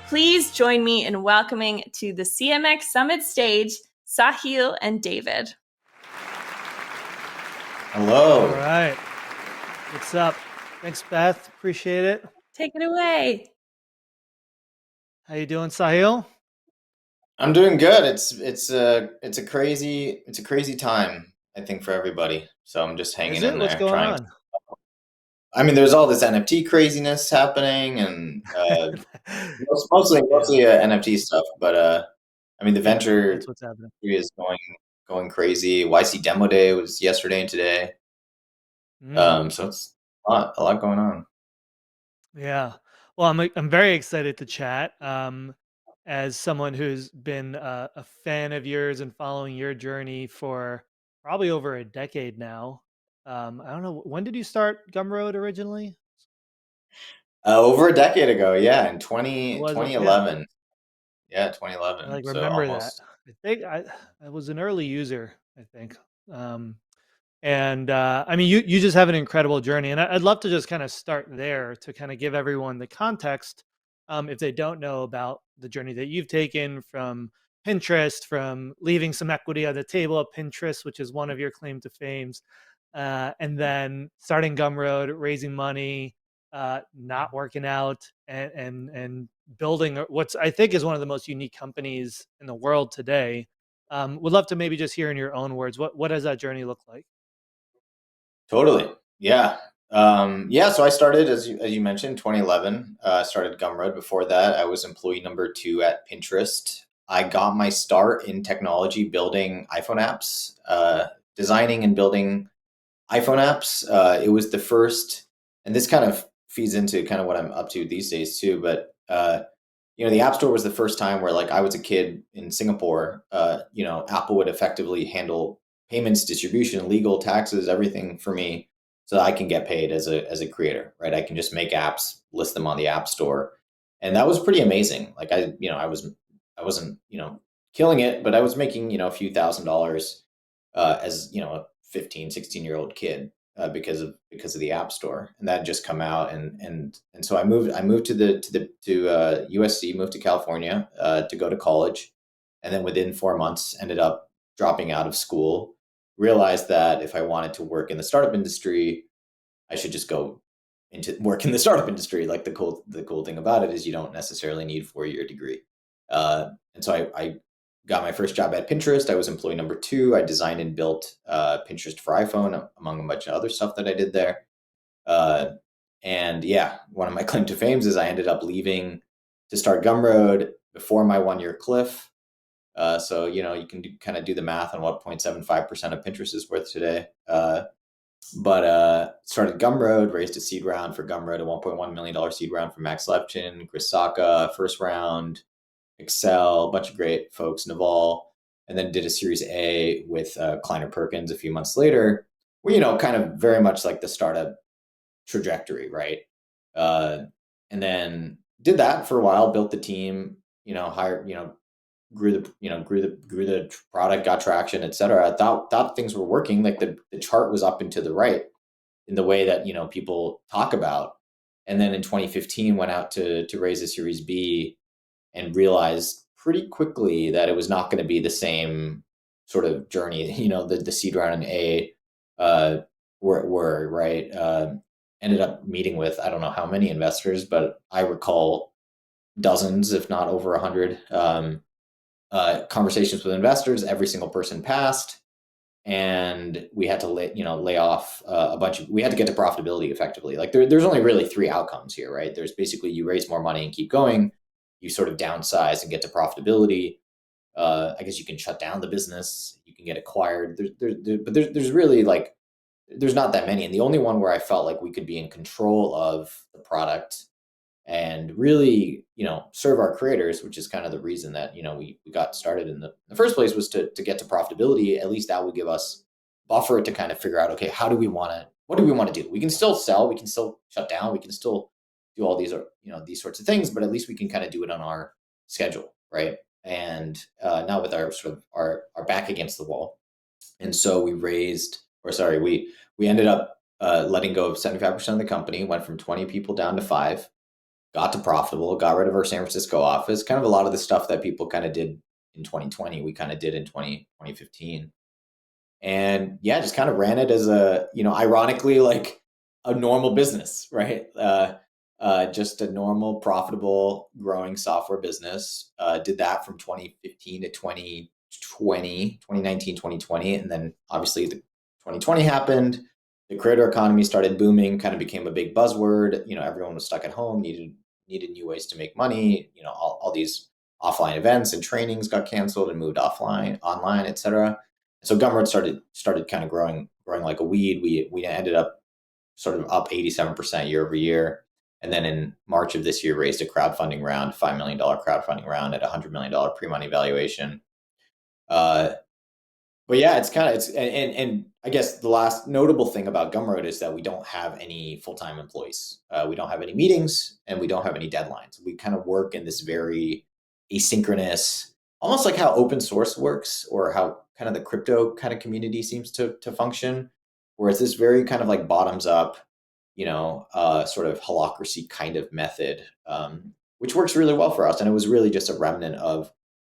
Please join me in welcoming to the CMX Summit stage, Sahil and David. Hello. All right. What's up? Thanks, Beth. Appreciate it. Take it away. How you doing, Sahil? I'm doing good. It's a crazy time, I think, for everybody. So I'm just hanging Is in it? What's there going trying. on? I mean, there's all this NFT craziness happening, and mostly NFT stuff. But I mean, the Yeah, venture that's what's happening. is going crazy. YC Demo Day was yesterday and today. So it's a lot going on. Yeah. Well, I'm very excited to chat. As someone who's been a fan of yours and following your journey for probably over a decade now. I don't know, when did you start Gumroad originally? Over a decade ago, yeah, in It 20, was, yeah. 2011. Yeah, I 2011. like So remember that. almost. I think I was an early user, I think. Um, And I mean, you just have an incredible journey, and I'd love to just kind of start there to kind of give everyone the context, if they don't know about the journey that you've taken from Pinterest, from leaving some equity on the table at Pinterest, which is one of your claim to fames, and then starting Gumroad, raising money, not working out, and building what's I think is one of the most unique companies in the world today. Would love to maybe just hear in your own words what does that journey look like? Totally. Yeah. Yeah. So I started, as you mentioned, 2011. Started Gumroad. Before that, I was employee number 2 at Pinterest. I got my start in technology building iPhone apps, designing and building iPhone apps. It was the first, and this kind of feeds into kind of what I'm up to these days too. But the App Store was the first time where, like, I was a kid in Singapore. Apple would effectively handle payments, distribution, legal, taxes, everything for me, so that I can get paid as a creator. Right? I can just make apps, list them on the App Store, and that was pretty amazing. Like, I wasn't killing it, but I was making a few $1,000s as a 15, 16-year-old kid, because of the App Store, and that had just come out, and so I moved to USC, moved to California to go to college, and then within 4 months ended up dropping out of school. Realized that if I wanted to work in the startup industry, I should just go into work in the startup industry. Like, the cool thing about it is you don't necessarily need a 4-year degree. And so I got my first job at Pinterest. I was employee number 2. I designed and built Pinterest for iPhone, among a bunch of other stuff that I did there. Uh, and yeah, one of my claim to fames is I ended up leaving to start Gumroad before my 1-year cliff. So you can kind of do the math on what 0.75% of Pinterest is worth today. But started Gumroad, raised a seed round for Gumroad, a $1.1 million seed round from Max Levchin, Chris Sacca, first round, Excel, a bunch of great folks, Naval, and then did a Series A with Kleiner Perkins a few months later, where, kind of very much like the startup trajectory, right? Uh, and then did that for a while, built the team, hired, grew the product, got traction, etc. Thought things were working. Like, the chart was up and to the right in the way that people talk about. And then in 2015 went out to raise a Series B, and realized pretty quickly that it was not going to be the same sort of journey. The seed round and A were right. Ended up meeting with, I don't know how many investors, but I recall dozens, if not over 100, conversations with investors. Every single person passed, and we had to lay off a bunch of. We had to get to profitability effectively. Like, there's only really 3 outcomes here, right? There's basically, you raise more money and keep going, you sort of downsize and get to profitability. I guess you can shut down the business, you can get acquired. There's really, like, there's not that many, and the only one where I felt like we could be in control of the product and really, serve our creators, which is kind of the reason that, we got started in the first place, was to get to profitability. At least that would give us buffer to kind of figure out, okay, what do we want to do? We can still sell, we can still shut down, we can still do all these, these sorts of things, but at least we can kind of do it on our schedule, right? And not with our sort of our back against the wall. And so we ended up letting go of 75% of the company, went from 20 people down to 5. got to profitable, got rid of our San Francisco office, kind of a lot of the stuff that people kind of did in 2020, we kind of did in 2015. And yeah, just kind of ran it as a, ironically, like a normal business, right? Just a normal, profitable, growing software business. Did that from 2015 to 2019, 2020. And then obviously the 2020 happened. The creator economy started booming, kind of became a big buzzword. Everyone was stuck at home, needed new ways to make money. All these offline events and trainings got canceled and moved offline, online, etc. So Gumroad started kind of growing like a weed. We ended up sort of up 87% year over year. And then in March of this year, raised a crowdfunding round, $5 million crowdfunding round at $100 million pre-money valuation. But yeah, and I guess the last notable thing about Gumroad is that we don't have any full-time employees. We don't have any meetings and we don't have any deadlines. We kind of work in this very asynchronous, almost like how open source works or how kind of the crypto kind of community seems to function, where it's this very kind of like bottoms up, sort of holacracy kind of method, which works really well for us. And it was really just a remnant of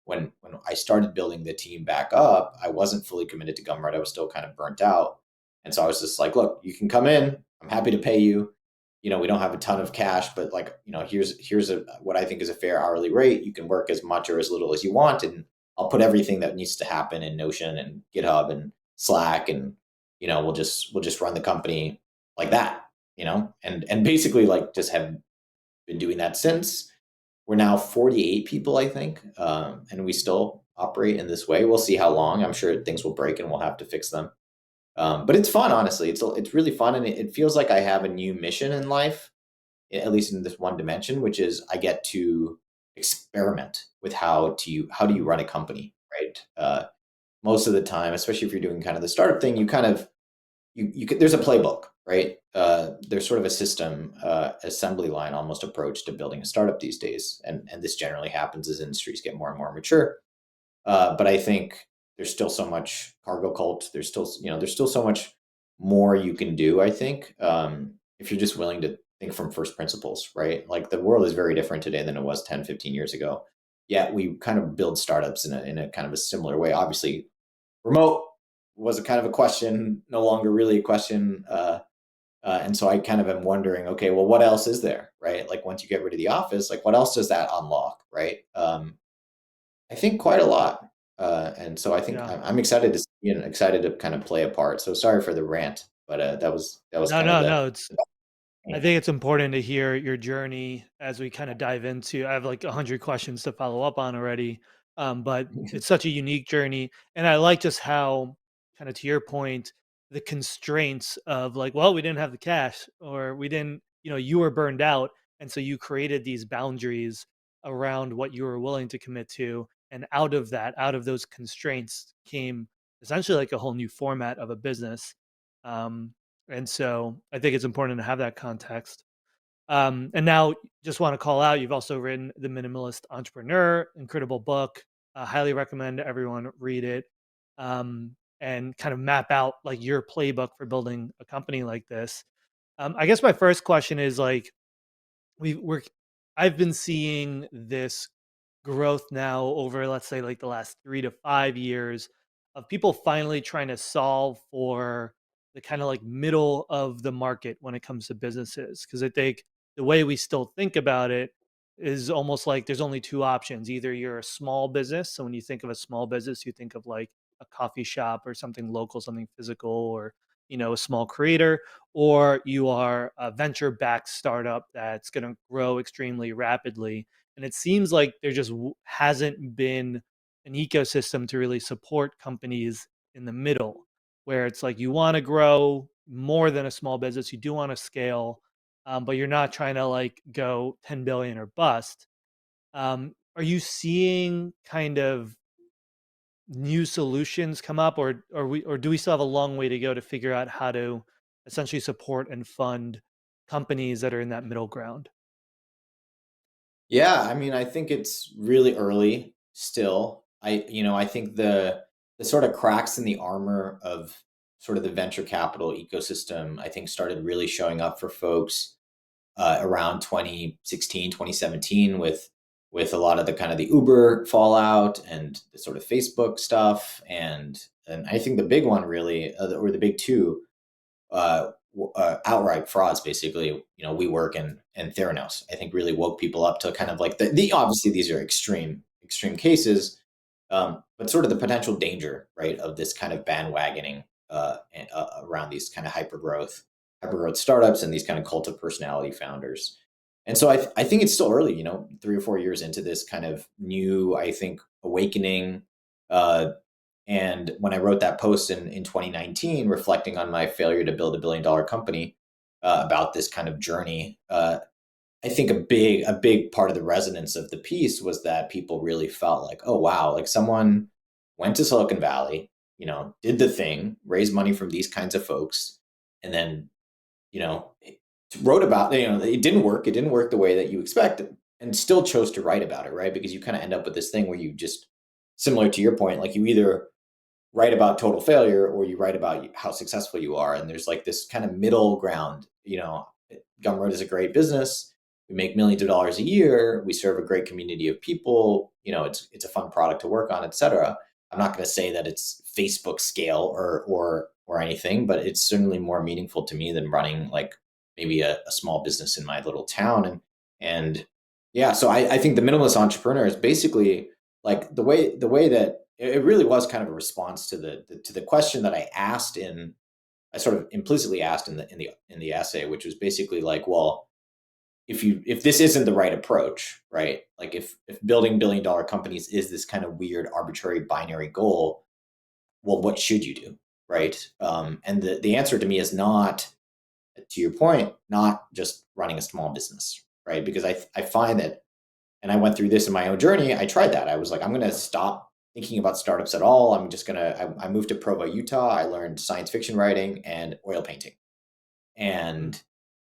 when I started building the team back up. I wasn't fully committed to Gumroad. I was still kind of burnt out. And so I was just like, look, you can come in. I'm happy to pay you. We don't have a ton of cash, but like, here's what I think is a fair hourly rate. You can work as much or as little as you want. And I'll put everything that needs to happen in Notion and GitHub and Slack. And, we'll just run the company like that, and basically like just have been doing that since. We're now 48 people, I think, and we still operate in this way. We'll see how long. I'm sure things will break and we'll have to fix them. But it's fun, honestly. It's really fun, and it feels like I have a new mission in life, at least in this one dimension, which is I get to experiment with how do you run a company, right? Most of the time, especially if you're doing kind of the startup thing, you kind of there's a playbook, right? There's sort of a system, assembly line almost approach to building a startup these days, and this generally happens as industries get more and more mature. But I think there's still so much cargo cult. There's still so much more you can do. I think if you're just willing to think from first principles, right? Like the world is very different today than it was 10, 15 years ago. Yeah, we kind of build startups in a kind of a similar way. Obviously, remote was a kind of a question, no longer really a question. And so I kind of am wondering, okay, well, what else is there, right? Like once you get rid of the office, like what else does that unlock, right? I think quite a lot. And so I think I'm excited to see and excited to kind of play a part. So sorry for the rant, but that was kind of No. I think it's important to hear your journey as we kind of dive into. I have like 100 questions to follow up on already, but it's such a unique journey, and I like just how, kind of to your point, the constraints of like, well, we didn't have the cash, or we didn't, you were burned out, and so you created these boundaries around what you were willing to commit to, and out of that, out of those constraints, came essentially like a whole new format of a business. Um, and so I think it's important to have that context. And now, just want to call out, you've also written The Minimalist Entrepreneur, incredible book. Highly recommend everyone read it, and kind of map out like your playbook for building a company like this. I guess my first question is like, we're I've been seeing this growth now over, let's say, like the last 3 to 5 years, of people finally trying to solve for the kind of like middle of the market when it comes to businesses. Because I think the way we still think about it is almost like there's only two options. Either you're a small business. So when you think of a small business, you think of like a coffee shop or something local, something physical, or, a small creator, or you are a venture backed startup that's going to grow extremely rapidly. And it seems like there just hasn't been an ecosystem to really support companies in the middle, where it's like you want to grow more than a small business, you do want to scale, but you're not trying to like go 10 billion or bust. Are you seeing kind of new solutions come up, or do we still have a long way to go to figure out how to essentially support and fund companies that are in that middle ground? Yeah, I mean, I think it's really early still. I think the sort of cracks in the armor of sort of the venture capital ecosystem, I think started really showing up for folks around 2016, 2017 with a lot of the kind of the Uber fallout and the sort of Facebook stuff. And I think the big one really, or the big two, outright frauds, basically, WeWork and Theranos, I think really woke people up to kind of like the obviously these are extreme cases, but sort of the potential danger, right, of this kind of bandwagoning around these kind of hypergrowth startups and these kind of cult of personality founders. And so I think it's still early, 3 or 4 years into this kind of new, I think, awakening. And when I wrote that post in 2019, reflecting on my failure to build $1 billion company, about this kind of journey, I think a big part of the resonance of the piece was that people really felt like, oh wow, like someone went to Silicon Valley, did the thing, raised money from these kinds of folks, and then, wrote about, it didn't work. It didn't work the way that you expected, and still chose to write about it, right? Because you kind of end up with this thing where you just, similar to your point, like you either write about total failure or you write about how successful you are. And there's like this kind of middle ground. Gumroad is a great business. We make millions of dollars a year. We serve a great community of people. It's a fun product to work on, et cetera. I'm not going to say that it's Facebook scale or anything, but it's certainly more meaningful to me than running like maybe a small business in my little town. And yeah, so I think the minimalist entrepreneur is basically like the way that it really was kind of a response to the question that I sort of implicitly asked in the essay, which was basically like, well, if this isn't the right approach, right? Like if building $1 billion companies is this kind of weird arbitrary binary goal, well, what should you do, right? And the answer to me is not, to your point, not just running a small business, right? Because I find that, and I went through this in my own journey. I tried that. I was like, I'm going to stop thinking about startups at all. I'm just going to, I moved to Provo, Utah. I learned science fiction writing and oil painting. And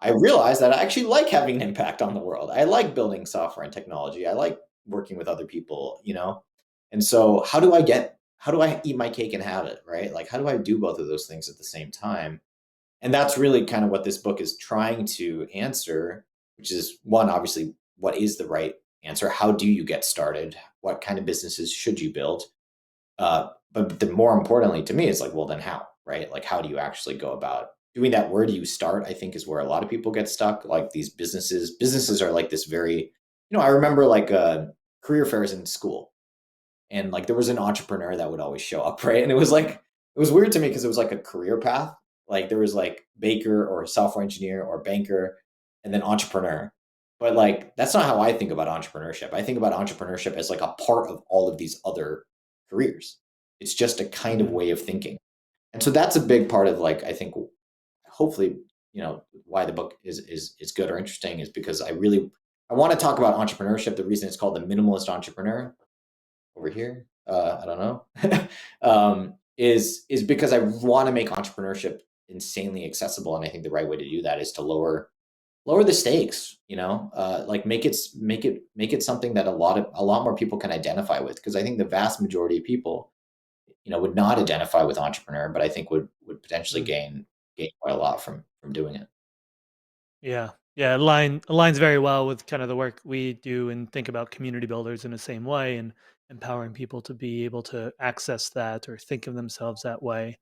I realized that I actually like having an impact on the world. I like building software and technology. I like working with other people, And so how do I eat my cake and have it, right? Like, how do I do both of those things at the same time? And that's really kind of what this book is trying to answer, which is one, obviously, what is the right answer? How do you get started? What kind of businesses should you build? But the more importantly to me, it's like, well, then how, right? Like, how do you actually go about doing that? Where do you start? I think is where a lot of people get stuck. Like these businesses are like this very, I remember like career fairs in school, and like there was an entrepreneur that would always show up, right? And it was weird to me because it was like a career path. Like there was like baker or software engineer or banker and then entrepreneur. But like that's not how I think about entrepreneurship. I think about entrepreneurship as like a part of all of these other careers. It's just a kind of way of thinking. And so that's a big part of like, I think hopefully, why the book is good or interesting is because I want to talk about entrepreneurship. The reason it's called the minimalist entrepreneur over here, I don't know, is because I want to make entrepreneurship insanely accessible. And I think the right way to do that is to lower the stakes, like make it something that a lot more people can identify with. Because I think the vast majority of people, would not identify with entrepreneur, but I think would potentially gain quite a lot from doing it. Yeah. Yeah, aligns very well with kind of the work we do and think about community builders in the same way and empowering people to be able to access that or think of themselves that way.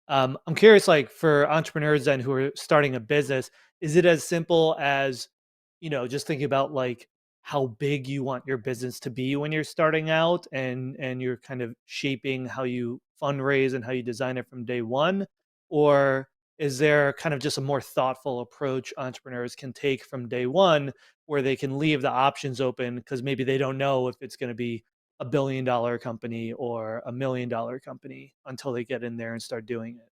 I'm curious, like for entrepreneurs then who are starting a business, is it as simple as, just thinking about like how big you want your business to be when you're starting out and you're kind of shaping how you fundraise and how you design it from day one? Or is there kind of just a more thoughtful approach entrepreneurs can take from day one where they can leave the options open because maybe they don't know if it's going to be $1 billion company or $1 million company until they get in there and start doing it?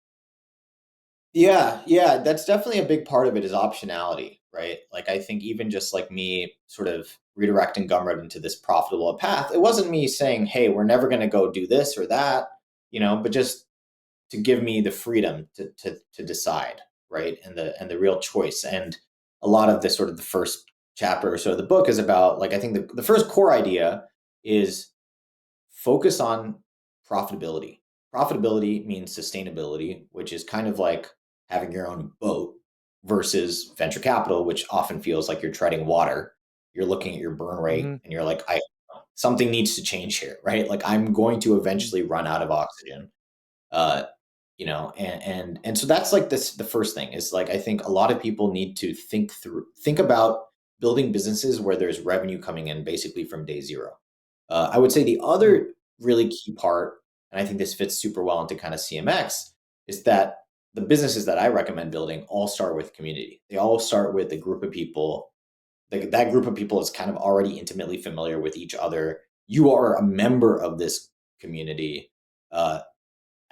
Yeah, that's definitely a big part of it is optionality, right? Like I think even just like me sort of redirecting Gumroad into this profitable path, it wasn't me saying, "Hey, we're never going to go do this or that," but just to give me the freedom to decide, right? And the real choice. And a lot of the sort of the first chapter or so of the book is about like I think the first core idea is focus on profitability. Profitability means sustainability, which is kind of like having your own boat. versus venture capital, which often feels like you're treading water. You're looking at your burn rate and you're like, something needs to change here, right? Like I'm going to eventually run out of oxygen. Uh, and so that's like this, the first thing is like, I think a lot of people need to think about building businesses where there's revenue coming in basically from day zero. I would say the other really key part, and I think this fits super well into kind of CMX, is that the businesses that I recommend building all start with community. They all start with a group of people. That group of people is kind of already intimately familiar with each other. You are a member of this community. Uh,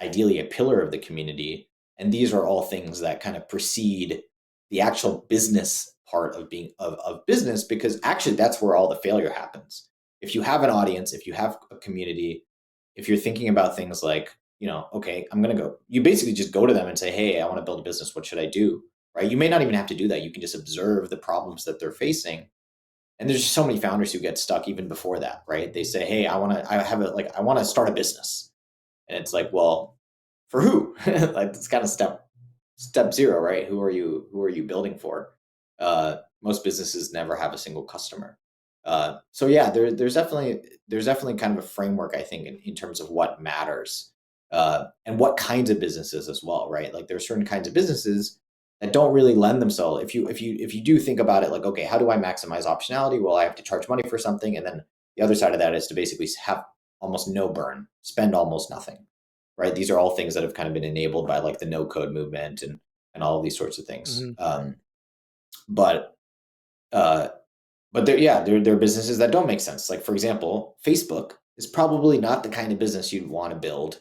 Ideally a pillar of the community. And these are all things that kind of precede the actual business part of being of business, because actually that's where all the failure happens. If you have an audience, if you have a community, if you're thinking about things like, okay, you basically just go to them and say, hey, I want to build a business. What should I do? Right? You may not even have to do that. You can just observe the problems that they're facing. And there's just so many founders who get stuck even before that, right? They say, hey, I want to start a business. And it's like, well, for who? Like it's kind of step zero, right? Who are you building for? Most businesses never have a single customer. So yeah, there's definitely kind of a framework, I think, in terms of what matters, and what kinds of businesses as well, right? Like there are certain kinds of businesses that don't really lend themselves. If you do think about it, like, okay, how do I maximize optionality? Well, I have to charge money for something, and then the other side of that is to basically have almost no burn, spend almost nothing, right? These are all things that have kind of been enabled by like the no code movement and all of these sorts of things. Mm-hmm. But uh, but there are businesses that don't make sense. Like for example, Facebook is probably not the kind of business you'd want to build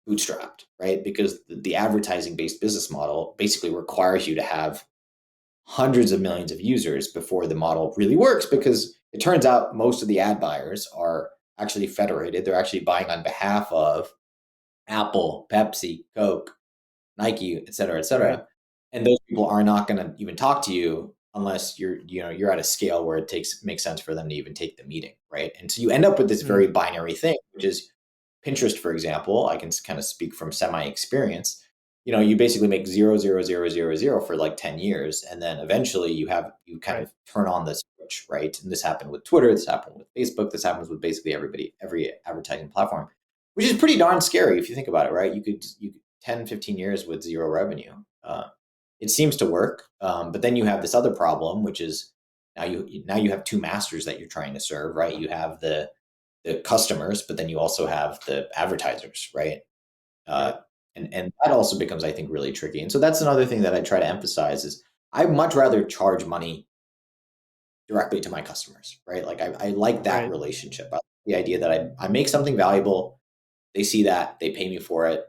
bootstrapped, right? Because the advertising based business model basically requires you to have hundreds of millions of users before the model really works, because it turns out most of the ad buyers are actually federated. They're actually buying on behalf of Apple, Pepsi, Coke, Nike, et cetera, et Right. cetera. And those people are not going to even talk to you unless you're at a scale where makes sense for them to even take the meeting, right? And so you end up with this Mm. very binary thing, which is Pinterest, for example. I can kind of speak from semi experience. You basically make 0, 0, 0, 0, 0 for like 10 years, and then eventually you kind Right. of turn on the switch, right? And this happened with Twitter, this happened with Facebook, this happens with basically every advertising platform, which is pretty darn scary if you think about it, right? You 10, 15 years with zero revenue. It seems to work, but then you have this other problem, which is now you have two masters that you're trying to serve, right? You have the customers, but then you also have the advertisers, right? Uh, Right. and that also becomes, I think, really tricky. And so that's another thing that I try to emphasize is I'd much rather charge money directly to my customers, right? Like I like that Right. relationship. I like the idea that I make something valuable, they see that, they pay me for it,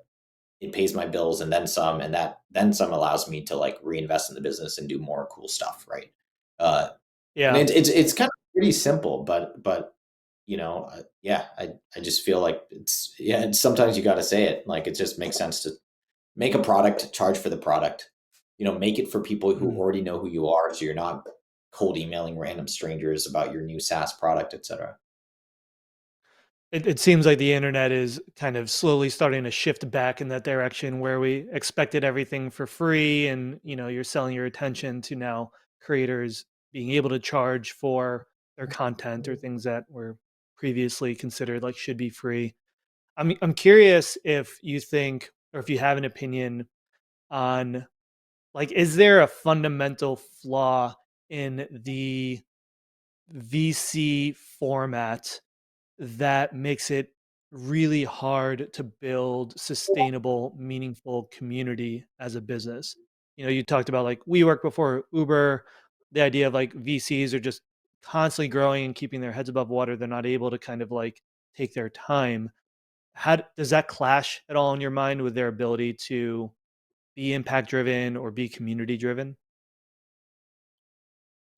it pays my bills and then some, and that then some allows me to like reinvest in the business and do more cool stuff, right? Uh, and Yeah. it's kind of pretty simple, but yeah, I just feel like sometimes you got to say it. Like it just makes sense to make a product, charge for the product, make it for people who Mm. already know who you are, so you're not cold emailing random strangers about your new SaaS product, etc. It seems like the internet is kind of slowly starting to shift back in that direction where we expected everything for free and you're selling your attention to now creators being able to charge for their content or things that were previously considered like should be free. I'm curious if you think or if you have an opinion on like is there a fundamental flaw in the VC format that makes it really hard to build sustainable, meaningful community as a business. You talked about like WeWork before Uber, the idea of like VCs are just constantly growing and keeping their heads above water. They're not able to kind of like take their time. How does that clash at all in your mind with their ability to be impact driven or be community driven?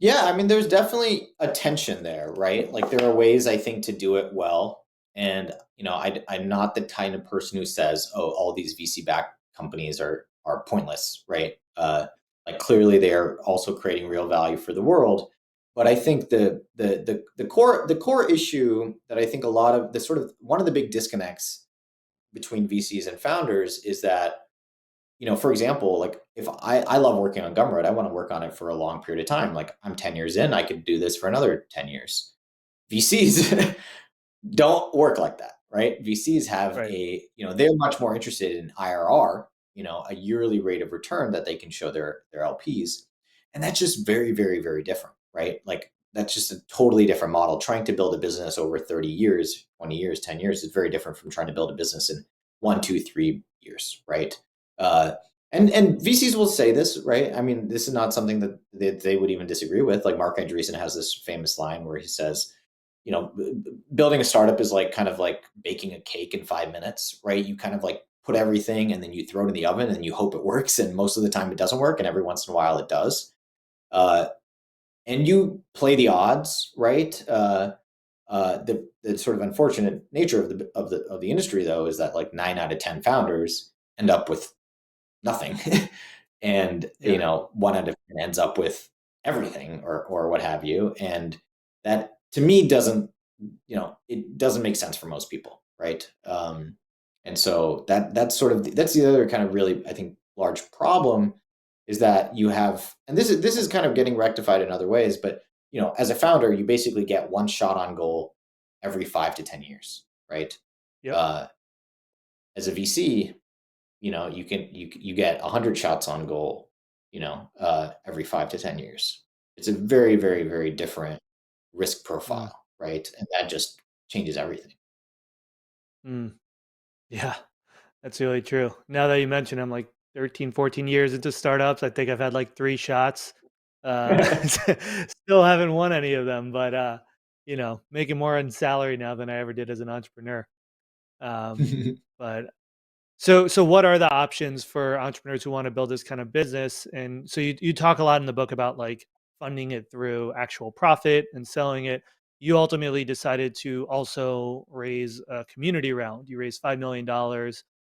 Yeah, I mean, there's definitely a tension there, right? Like there are ways I think to do it well, and I'm not the kind of person who says, "Oh, all these VC backed companies are pointless," right? Like clearly they are also creating real value for the world, but I think the core issue that I think a lot of the sort of one of the big disconnects between VCs and founders is that for example, like if I love working on Gumroad, I want to work on it for a long period of time. Like I'm 10 years in, I could do this for another 10 years. VCs don't work like that, right? VCs have Right. they're much more interested in IRR, a yearly rate of return that they can show their LPs. And that's just very, very, very different, right? Like that's just a totally different model. Trying to build a business over 30 years, 20 years, 10 years is very different from trying to build a business in 1, 2, 3 years, right? Uh, and VCs will say this, right? I mean, this is not something that they would even disagree with. Like Mark Andreessen has this famous line where he says, building a startup is like kind of like baking a cake in 5 minutes, right? You kind of like put everything and then you throw it in the oven and you hope it works. And most of the time it doesn't work. And every once in a while it does. Uh, and you play the odds, right? The sort of unfortunate nature of the industry, though, is that like 9 out of 10 founders end up with nothing, and Yeah. 1 out of 10 ends up with everything or what have you, and that to me doesn't it doesn't make sense for most people, right? And so that's the other kind of really, I think, large problem is that you have, and this is kind of getting rectified in other ways, but as a founder, you basically get one shot on goal every 5 to 10 years, right? Yep. Uh, as a VC, you get 100 shots on goal, every 5 to 10 years. It's a very, very, very different risk Mm. profile, right? And that just changes everything. Mm. Yeah. That's really true. Now that you mention, I'm like 13, 14 years into startups. I think I've had like 3 shots. Still haven't won any of them, but making more in salary now than I ever did as an entrepreneur. Um, but so what are the options for entrepreneurs who want to build this kind of business? And so you talk a lot in the book about like funding it through actual profit and selling it. You ultimately decided to also raise a community round. You raised $5 million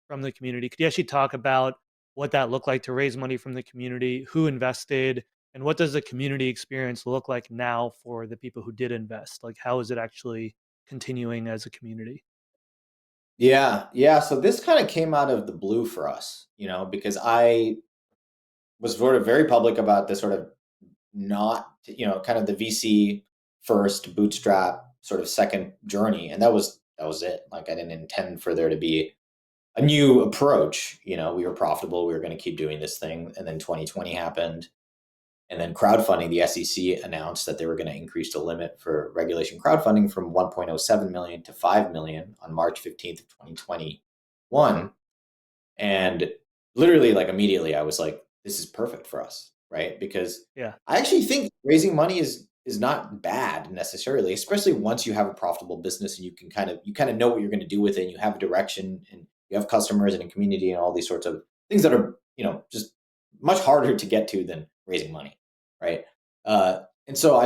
from the community. Could you actually talk about what that looked like to raise money from the community, who invested, and what does the community experience look like now for the people who did invest? Like how is it actually continuing as a community? Yeah, yeah. So this kind of came out of the blue for us, because I was sort of very public about this sort of not, kind of the VC first bootstrap sort of second journey, and that was it. Like I didn't intend for there to be a new approach. We were profitable, we were going to keep doing this thing, and then 2020 happened. And then crowdfunding, the SEC announced that they were going to increase the limit for regulation crowdfunding from 1.07 million to 5 million on March 15th of 2021. And literally, like immediately, I was like, this is perfect for us, right? Because Yeah. I actually think raising money is not bad necessarily, especially once you have a profitable business and you kind of know what you're going to do with it, and you have a direction and you have customers and a community and all these sorts of things that are, just much harder to get to than raising money, right? And so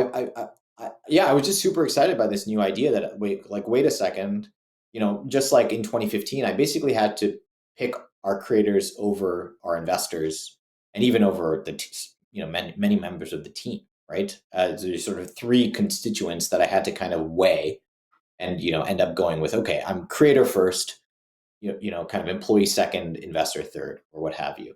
yeah, I was just super excited by this new idea that wait a second, just like in 2015, I basically had to pick our creators over our investors and even over many members of the team, right? There's sort of 3 constituents that I had to kind of weigh and end up going with. Okay, I'm creator first, kind of employee second, investor third, or what have you.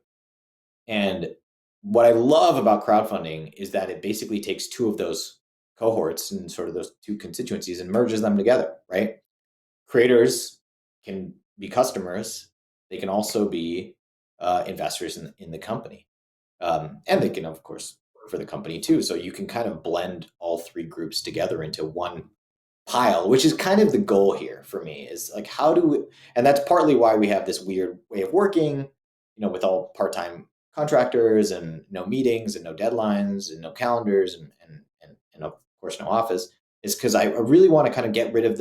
And what I love about crowdfunding is that it basically takes 2 of those cohorts and sort of those 2 constituencies and merges them together, right? Creators can be customers. They can also be investors in the company. And they can, of course, work for the company too. So you can kind of blend all 3 groups together into one pile, which is kind of the goal here for me, is like, how do we, and that's partly why we have this weird way of working, with all part-time contractors and no meetings and no deadlines and no calendars and of course no office, is because I really want to kind of get rid of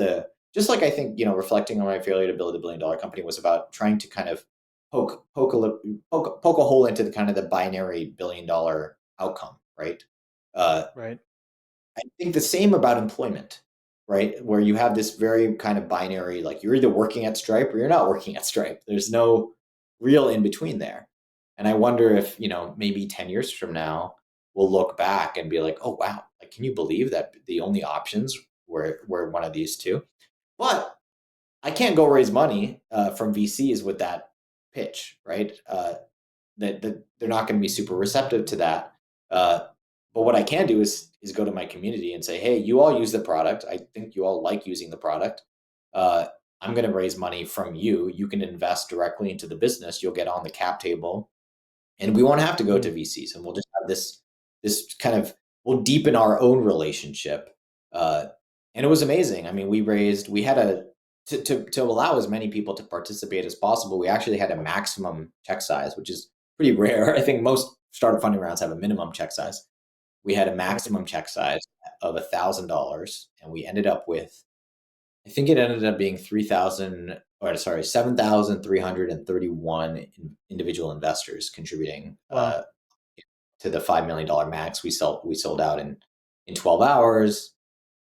just like I think, reflecting on my failure to build a billion-dollar company was about trying to kind of poke a hole into the kind of the binary billion-dollar outcome, right? Uh, Right. I think the same about employment, right? Where you have this very kind of binary, like you're either working at Stripe or you're not working at Stripe. There's no real in between there. And I wonder if, maybe 10 years from now, we'll look back and be like, oh, wow, like, can you believe that the only options were one of these 2? But I can't go raise money from VCs with that pitch, right? that they're not going to be super receptive to that. But what I can do is go to my community and say, hey, you all use the product. I think you all like using the product. Uh, I'm going to raise money from you. You can invest directly into the business. You'll get on the cap table, and we won't have to go to VCs, and we'll just have this kind of, we'll deepen our own relationship. And it was amazing. I mean, we had to allow as many people to participate as possible. We actually had a maximum check size, which is pretty rare. I think most startup funding rounds have a minimum check size. We had a maximum check size of $1,000, and we ended up with, I think it ended up being 7,331 individual investors contributing Wow. to the $5 million max. We sold out in 12 hours.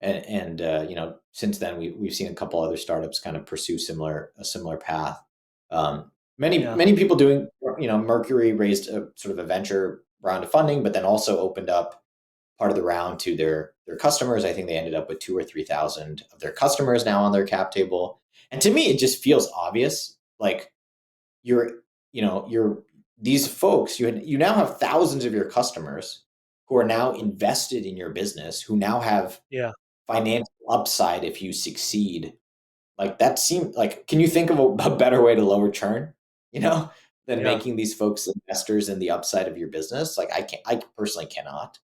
And since then we've seen a couple other startups kind of pursue a similar path. Many people doing, Mercury raised a sort of a venture round of funding, but then also opened up part of the round to their customers. I think they ended up with 2,000 or 3,000 of their customers now on their cap table. And to me, it just feels obvious. Like you're these folks, you now have thousands of your customers who are now invested in your business, who now have financial upside if you succeed. Like that seemed like, can you think of a better way to lower churn, than making these folks investors in the upside of your business? Like I personally cannot.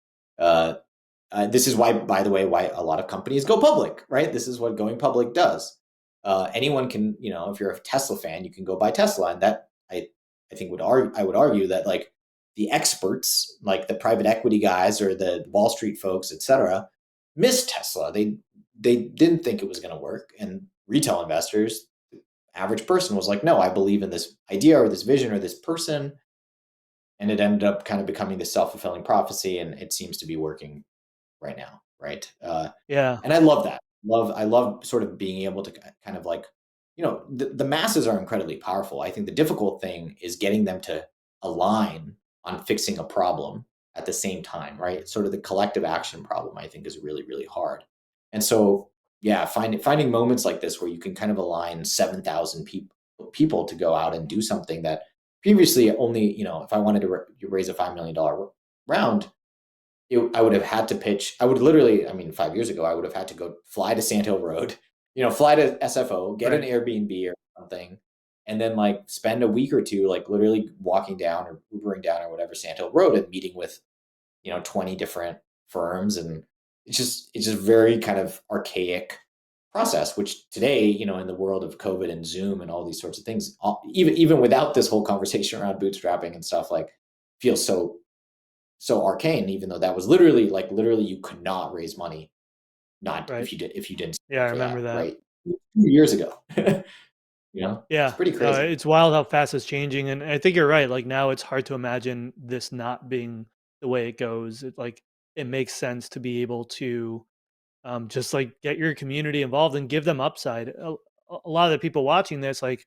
This is why, by the way, why a lot of companies go public, right? This is what going public does. Anyone can, if you're a Tesla fan, you can go buy Tesla, and that I think I would argue that like the experts, like the private equity guys or the Wall Street folks, etc., missed Tesla. They didn't think it was going to work, and retail investors, the average person, was like, no, I believe in this idea or this vision or this person, and it ended up kind of becoming this self-fulfilling prophecy, and it seems to be working right now, right? And I love that. I love sort of being able to kind of like, the masses are incredibly powerful. I think the difficult thing is getting them to align on fixing a problem at the same time, right? Sort of the collective action problem, I think, is really, really hard. And so, yeah, finding moments like this where you can kind of align 7,000 people to go out and do something that previously only, if I wanted to raise a $5 million round, I would have had to pitch. I would literally, 5 years ago, I would have had to go fly to Sand Hill Road, fly to SFO, get an Airbnb or something, and then like spend a week or two, like literally walking down or Ubering down or whatever Sand Hill Road and meeting with, 20 different firms. And it's just very kind of archaic process, which today, in the world of COVID and Zoom and all these sorts of things, even without this whole conversation around bootstrapping and stuff, like feels so arcane, even though that was literally you could not raise money, if you didn't. I remember that. Right, 2 years ago. It's pretty crazy. It's wild how fast it's changing, and I think you're right. Like now, it's hard to imagine this not being the way it goes. It makes sense to be able to just like get your community involved and give them upside. A lot of the people watching this, like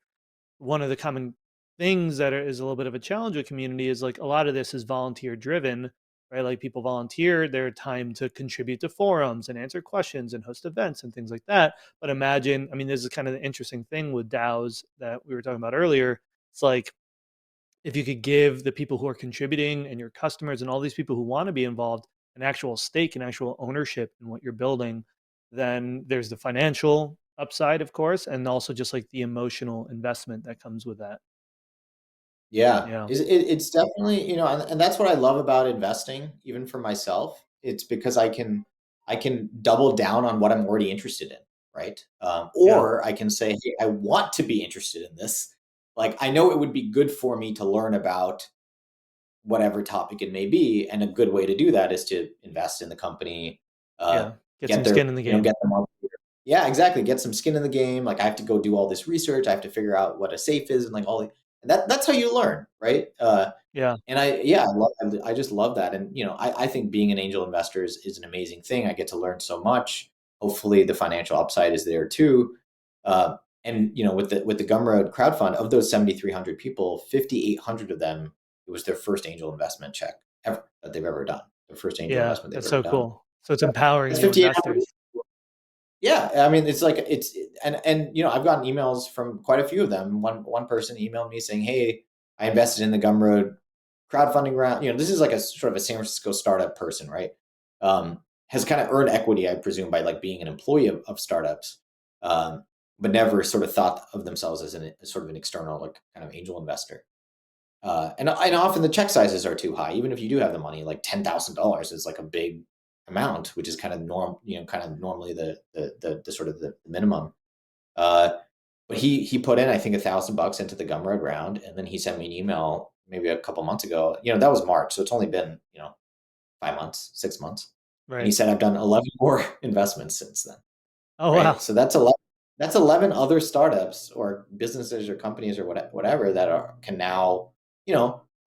one of the common things that is a little bit of a challenge with community is like a lot of this is volunteer driven, right? Like people volunteer their time to contribute to forums and answer questions and host events and things like that. But imagine, this is kind of the interesting thing with DAOs that we were talking about earlier. It's like if you could give the people who are contributing and your customers and all these people who want to be involved an actual stake and actual ownership in what you're building, then there's the financial upside, of course, and also just like the emotional investment that comes with that. Yeah, it's definitely, and that's what I love about investing, even for myself. It's because I can double down on what I'm already interested in, right? Or I can say, hey, I want to be interested in this. Like I know it would be good for me to learn about whatever topic it may be, and a good way to do that is to invest in the company. Get some skin in the game. Get them on. Yeah, exactly. Get some skin in the game. Like I have to go do all this research. I have to figure out what a safe is and like all. And that's how you learn, right? And I just love that. And I think being an angel investor is an amazing thing. I get to learn so much. Hopefully, the financial upside is there too. And with the Gumroad crowdfund, of those 7,300 people, 5,800 of them, it was their first angel investment check ever that they've ever done. Their first angel investment they've ever done. That's so cool. So it's empowering It's new investors. Yeah, it's like and I've gotten emails from quite a few of them. One person emailed me saying, "Hey, I invested in the Gumroad crowdfunding round. This is like a sort of a San Francisco startup person, right? Has kind of earned equity, I presume, by like being an employee of startups, but never sort of thought of themselves as sort of an external, like kind of angel investor. And often the check sizes are too high, even if you do have the money. Like $10,000 is like a big amount, which is kind of kind of normally the sort of the minimum. But he put in, I think, $1,000 into the Gumroad round, and then he sent me an email maybe a couple months ago. That was March, so it's only been 5 months, 6 months, and he Right. said I've done 11 more investments since then. Oh, Right, wow. so that's 11 other startups or businesses or companies or whatever that can now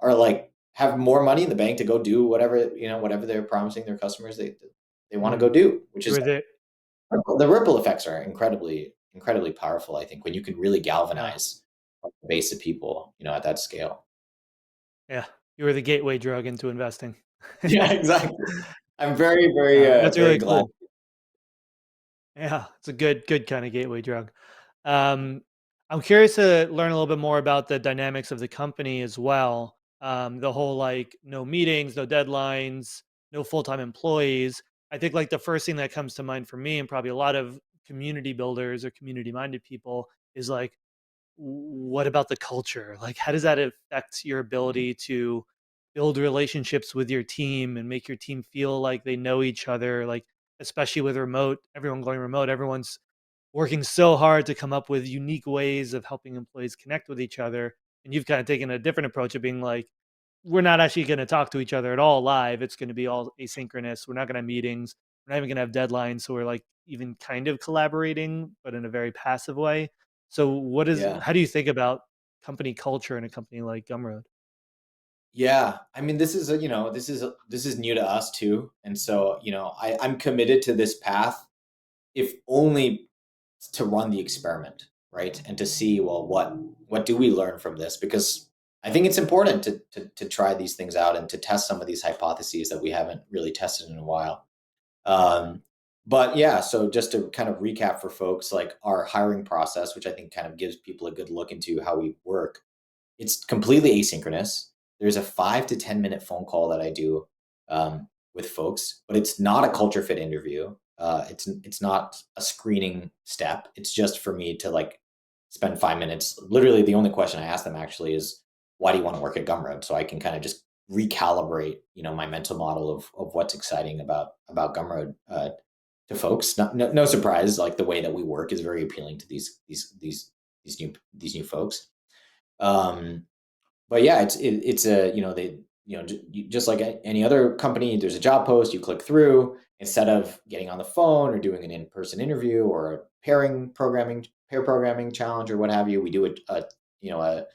are like have more money in the bank to go do whatever they're promising their customers they want to go do, which You is were there. the ripple effects are incredibly incredibly powerful, I think, when you can really Yeah. galvanize a base of people at that scale. Yeah. You were the gateway drug into investing. Yeah, exactly. I'm very very That's very really glad. cool. Yeah, it's a good kind of gateway drug. Um, I'm curious to learn a little bit more about the dynamics of the company as well. The whole like no meetings, no deadlines, no full-time employees. I think like the first thing that comes to mind for me and probably a lot of community builders or community-minded people is like, what about the culture? Like, how does that affect your ability to build relationships with your team and make your team feel like they know each other? Like, especially with everyone going remote, everyone's working so hard to come up with unique ways of helping employees connect with each other. And you've kind of taken a different approach of being like, we're not actually going to talk to each other at all live. It's going to be all asynchronous. We're not going to have meetings. We're not even going to have deadlines. So we're like even kind of collaborating, but in a very passive way. So Yeah. how do you think about company culture in a company like Gumroad? Yeah, I mean, this is new to us too, and so I'm committed to this path, if only to run the experiment, right, and to see, well, what do we learn from this? Because I think it's important to try these things out and to test some of these hypotheses that we haven't really tested in a while. Um, but yeah, so just to kind of recap for folks, like our hiring process, which I think kind of gives people a good look into how we work, it's completely asynchronous. There's a 5 to 10 minute phone call that I do with folks, but it's not a culture fit interview. It's not a screening step. It's just for me to like spend 5 minutes. Literally, the only question I ask them actually is, "Why do you want to work at Gumroad?" So I can kind of just recalibrate, my mental model of what's exciting about Gumroad to folks. No surprise, like the way that we work is very appealing to these new folks. Um, but yeah, it's a they just like any other company, there's a job post, you click through. Instead of getting on the phone or doing an in-person interview or a pair programming challenge or what have you, we do a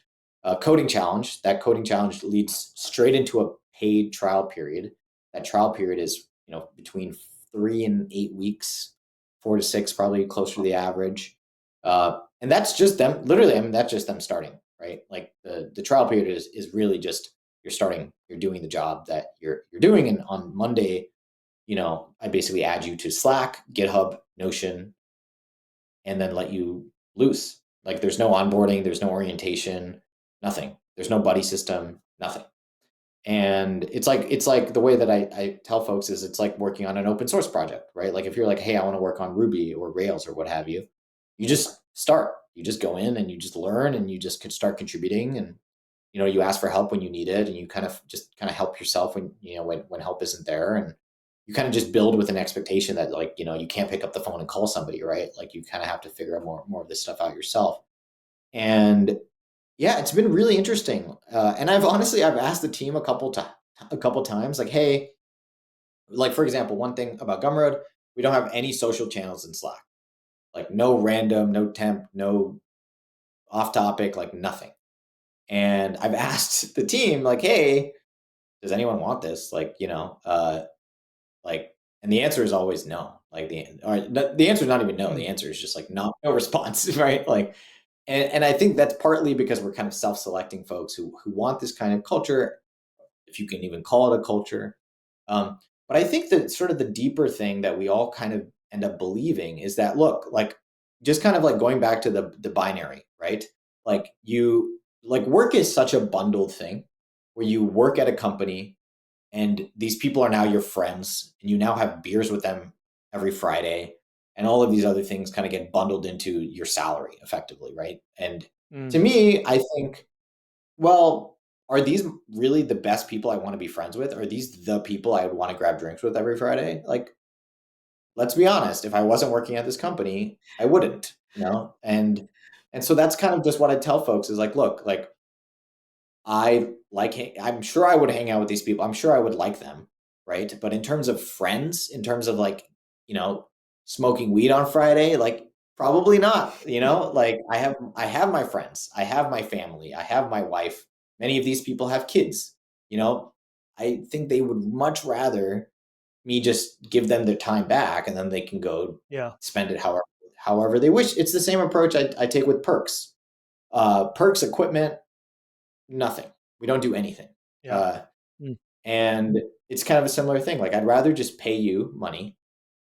coding challenge. That coding challenge leads straight into a paid trial period. That trial period is between 3 and 8 weeks, 4 to 6, probably closer to the average. And that's just them. Literally, I mean, that's just them starting, right? Like the trial period is really just you're starting, you're doing the job that you're doing, and on Monday, I basically add you to Slack, GitHub, Notion, and then let you loose. Like there's no onboarding, there's no orientation, nothing. There's no buddy system, nothing. And it's like the way that I tell folks is it's like working on an open source project, right? Like if you're like, hey, I want to work on Ruby or Rails or what have you, you just start. You just go in and you just learn and you just could start contributing, and you ask for help when you need it, and you kind of help yourself when when help isn't there, and you kind of just build with an expectation that like you can't pick up the phone and call somebody, right? Like you kind of have to figure out more of this stuff out yourself. And yeah, it's been really interesting. And I've asked the team a couple times, like, hey, like for example, one thing about Gumroad, we don't have any social channels in Slack, like no random, no temp, no off topic, like nothing. And I've asked the team, like, hey, does anyone want this? Like, like, and the answer is always no. Like the answer is not even no. Hmm. The answer is just like no response, right? Like, and I think that's partly because we're kind of self-selecting folks who want this kind of culture, if you can even call it a culture. But I think that sort of the deeper thing that we all kind of end up believing is that, look, like just kind of like going back to the binary, right? Like work is such a bundled thing. where you work at a company and these people are now your friends and you now have beers with them every Friday, and all of these other things kind of get bundled into your salary effectively, right? And to me, I think, well, are these really the best people I want to be friends with? Are these the people I would want to grab drinks with every Friday? Like, let's be honest, if I wasn't working at this company, I wouldn't, and so that's kind of just what I tell folks is like, look, like, I'm sure I would hang out with these people. I'm sure I would like them, right? But in terms of friends, in terms of like, you know, smoking weed on Friday, like probably not, like I have my friends, I have my family, I have my wife. Many of these people have kids, you know. I think they would much rather me just give them their time back and then they can go Yeah. spend it however they wish. It's the same approach I take with perks. Perks equipment, nothing. We don't do anything. Yeah. Uh, and it's kind of a similar thing. Like, I'd rather just pay you money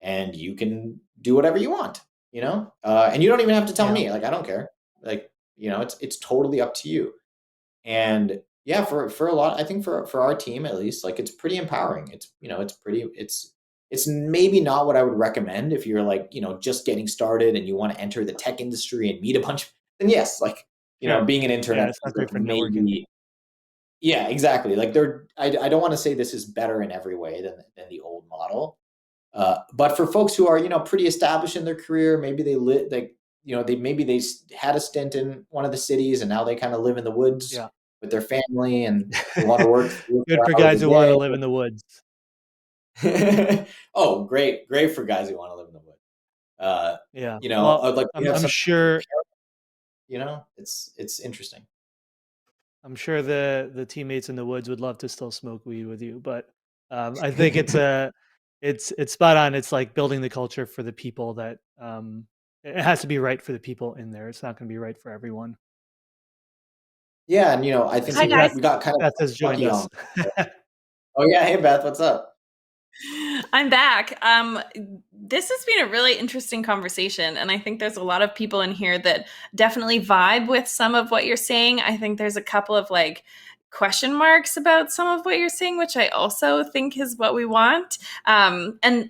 and you can do whatever you want, and you don't even have to tell Yeah. me. Like, I don't care. Like, it's totally up to you. And yeah, for a lot, I think for our team at least, like, it's pretty empowering. It's maybe not what I would recommend if you're like, just getting started and you want to enter the tech industry and meet a bunch. Then yes, like, Sure. being an intern Yeah, at it's not Facebook great for networking. maybe. Yeah, exactly. Like, I don't want to say this is better in every way than the old model. But for folks who are, pretty established in their career, maybe they live like, they had a stint in one of the cities and now they kind of live in the woods Yeah. with their family and they want to work Good 4 for hours guys who want to live in the woods. a day. Oh, great for guys who want to live in the woods. Yeah. Well, like we have I'm some, sure it's interesting. I'm sure the teammates in the woods would love to still smoke weed with you, but I think it's spot on. It's like building the culture for the people that it has to be right for the people in there. It's not going to be right for everyone. Yeah, and I I think Hi, see guys. we got kind of Beth has joined lucky on. us. Oh yeah, hey Beth, what's up? I'm back. This has been a really interesting conversation, and I think there's a lot of people in here that definitely vibe with some of what you're saying. I think there's a couple of like question marks about some of what you're saying, which I also think is what we want. And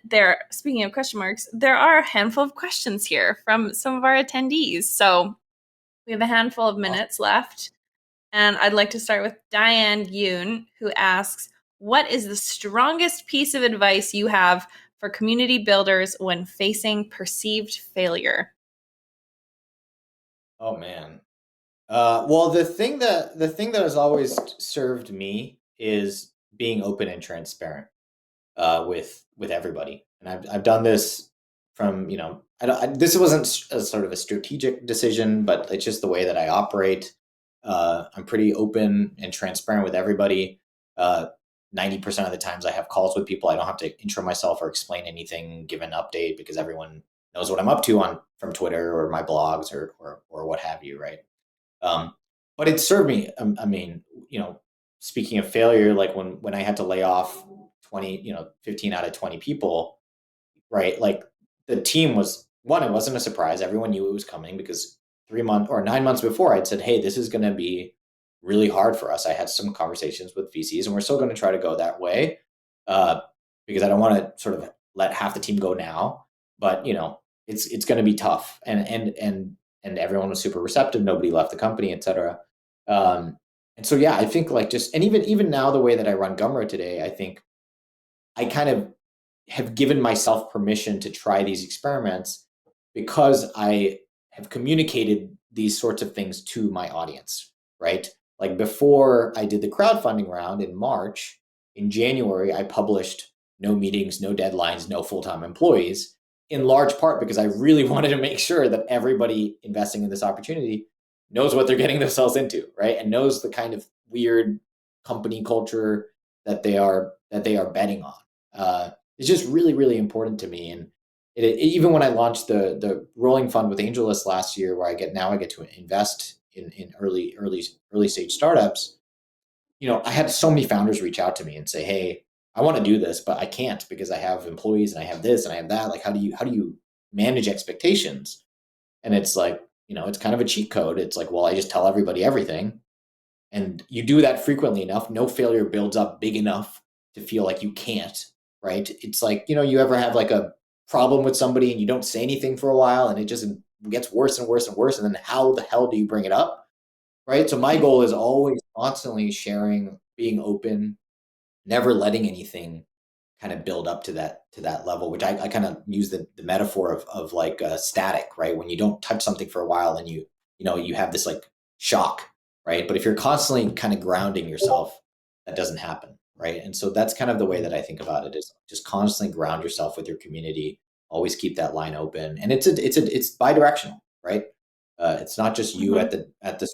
speaking of question marks, there are a handful of questions here from some of our attendees. So we have a handful of minutes left. And I'd like to start with Diane Yoon, who asks, what is the strongest piece of advice you have for community builders when facing perceived failure? Oh man. Well, the thing that has always served me is being open and transparent with everybody, and I've done this from this wasn't a sort of a strategic decision, but it's just the way that I operate. I'm pretty open and transparent with everybody. 90% of the times I have calls with people, I don't have to intro myself or explain anything, give an update because everyone knows what I'm up to on from Twitter or my blogs or what have you, right? Um, but it served me. I mean, speaking of failure, like when I had to lay off 20, 15 out of 20 people, right? Like, the team was one, it wasn't a surprise. Everyone knew it was coming because 3 months or 9 months before I'd said, hey, this is going to be really hard for us. I had some conversations with VCs and we're still going to try to go that way. Uh, because I don't want to sort of let half the team go now, but it's going to be tough. And everyone was super receptive. Nobody left the company, etc. And so, yeah, I think like and even now, the way that I run Gumroad today, I think I kind of have given myself permission to try these experiments because I have communicated these sorts of things to my audience, right? Like, before I did the crowdfunding round in March, in January, I published no meetings, no deadlines, no full-time employees, in large part because I really wanted to make sure that everybody investing in this opportunity knows what they're getting themselves into, right? And knows the kind of weird company culture that they are betting on. It's just really, really important to me. And even when I launched the rolling fund with AngelList last year, where I get to invest in early stage startups, I had so many founders reach out to me and say, "Hey, I want to do this, but I can't because I have employees and I have this and I have that. Like, how do you manage expectations?" And it's like, it's kind of a cheat code. It's like, well, I just tell everybody everything, And you do that frequently enough, no failure builds up big enough to feel like you can't, right? It's like, you ever have like a problem with somebody and you don't say anything for a while and it just gets worse and worse and worse. And then how the hell do you bring it up? Right. So my goal is always constantly sharing, being open, never letting anything kind of build up to that level, which I kind of use the metaphor of like static, right? When you don't touch something for a while and you have this like shock, right? But if you're constantly kind of grounding yourself, that doesn't happen, right? And so that's kind of the way that I think about it, is just constantly ground yourself with your community, always keep that line open, and it's bi-directional, right? It's not just you Mhm. at the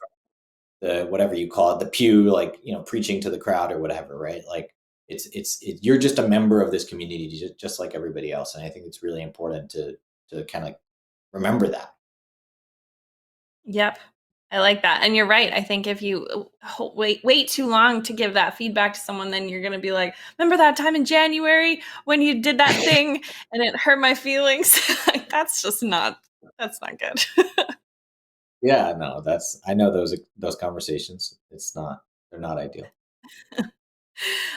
whatever you call it, the pew, like, preaching to the crowd or whatever, right? Like you're just a member of this community, just like everybody else. And I think it's really important to kind of remember that. Yep. I like that. And you're right. I think if you wait too long to give that feedback to someone, then you're going to be like, remember that time in January when you did that thing and it hurt my feelings? Like, that's not good. Yeah, no, I know those conversations. They're not ideal.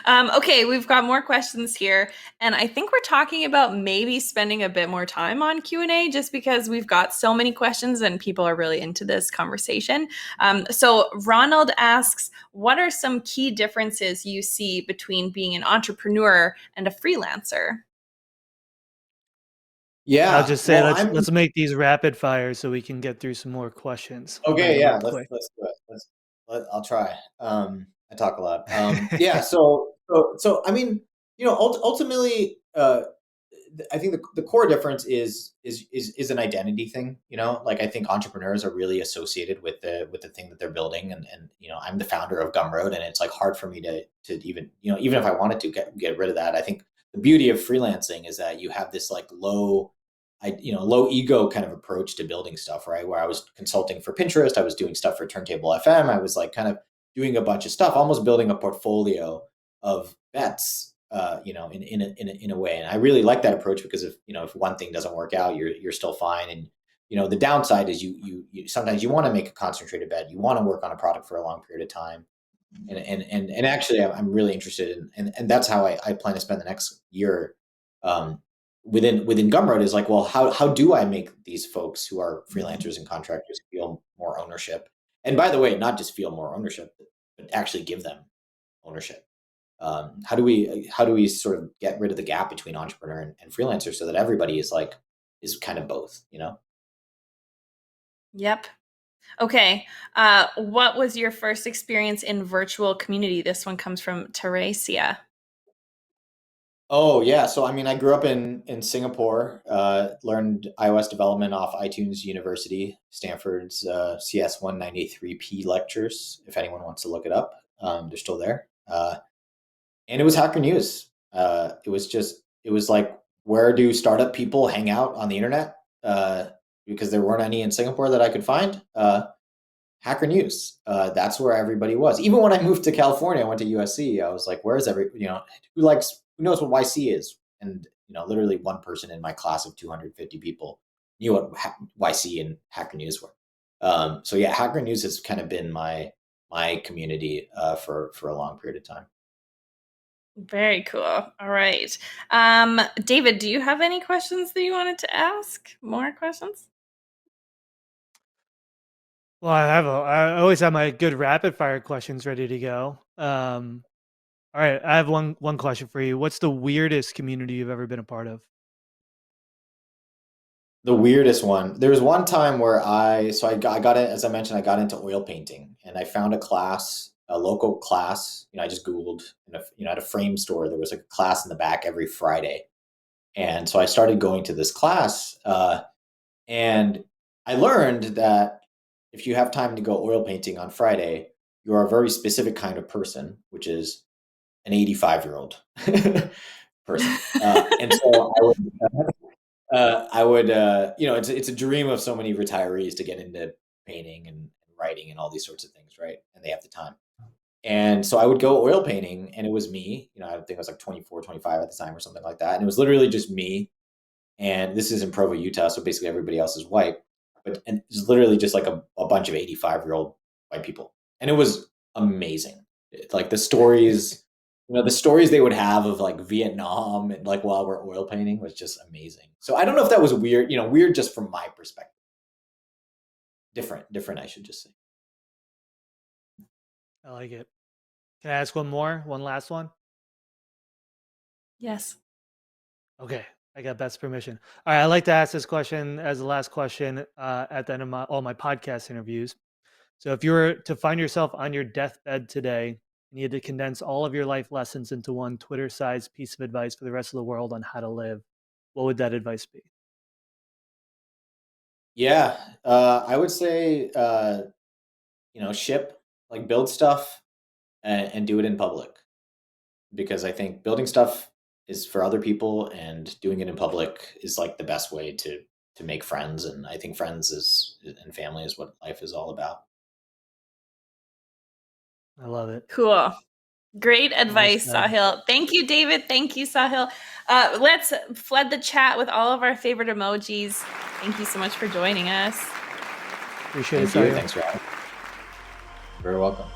Okay, we've got more questions here, and I think we're talking about maybe spending a bit more time on Q&A, just because we've got so many questions and people are really into this conversation. So Ronald asks, what are some key differences you see between being an entrepreneur and a freelancer? I'll Yeah, just say well, let's make these rapid fire so we can get through some more questions. We'll try to okay. make Yeah, it quick. let's do it. I'll try. I talk a lot. Yeah, so I mean, ultimately, I think the core difference is an identity thing. Like, I think entrepreneurs are really associated with the thing that they're building, and I'm the founder of Gumroad, and it's like hard for me to even, even if I wanted to get rid of that. I think the beauty of freelancing is that you have this like low ego kind of approach to building stuff, right? Where I was consulting for Pinterest, I was doing stuff for Turntable FM, I was like kind of doing a bunch of stuff, almost building a portfolio of bets, in a way. And I really like that approach because if one thing doesn't work out, you're still fine. And the downside is you sometimes you want to make a concentrated bet, you want to work on a product for a long period of time. And actually, I'm really interested in, and that's how I plan to spend the next year, um, within Gumroad, is like, well, how do I make these folks who are freelancers and contractors feel more ownership? And by the way, not just feel more ownership, but actually give them ownership. How do we sort of get rid of the gap between entrepreneur and freelancer so that everybody is kind of both? Yep. Okay. What was your first experience in virtual community? This one comes from Teresia. Oh yeah, so I mean, I grew up in Singapore. Learned iOS development off iTunes University, Stanford's CS 193P lectures. If anyone wants to look it up, they're still there. And it was Hacker News. It was like, where do startup people hang out on the internet? Because there weren't any in Singapore that I could find. Hacker News. That's where everybody was. Even when I moved to California, I went to USC. I was like, "Where's who knows what YC is?" And literally one person in my class of 250 people knew what YC and Hacker News were. So yeah, Hacker News has kind of been my community for a long period of time. Very cool. All right. David, do you have any questions that you wanted to ask? More questions? Well, I always have my good rapid fire questions ready to go. All right, I have one question for you. What's the weirdest community you've ever been a part of? The weirdest one. There was one time where I got it, as I mentioned, I got into oil painting, and I found a local class. I just Googled, at a frame store, there was like a class in the back every Friday. And so I started going to this class, and I learned that if you have time to go oil painting on Friday, you are a very specific kind of person, which is an 85-year-old person. And so I would, it's a dream of so many retirees to get into painting and writing and all these sorts of things, right? And they have the time. And so I would go oil painting, and it was me. I think I was like 24, 25 at the time or something like that. And it was literally just me. And this is in Provo, Utah. So basically everybody else is white. And it's literally just like a bunch of 85-year-old white people. And it was amazing. Like the stories, the stories they would have of like Vietnam and like while we're oil painting was just amazing. So I don't know if that was weird, weird just from my perspective. Different, I should just say. I like it. Can I ask one more? One last one? Yes. Okay. I got Beth's permission. All right. I like to ask this question as the last question at the end of all my podcast interviews. So if you were to find yourself on your deathbed today and you had to condense all of your life lessons into one Twitter-sized piece of advice for the rest of the world on how to live, what would that advice be? Yeah, I would say, ship, like build stuff and do it in public, because I think building stuff is for other people and doing it in public is like the best way to make friends. And I think friends and family is what life is all about. I love it. Cool. Great Well advice, said. Sahil. Thank you, David. Thank you, Sahil. Let's flood the chat with all of our favorite emojis. Thank you so much for joining us. Appreciate Thank it, you. Sahil. Thanks for having me. You're very welcome.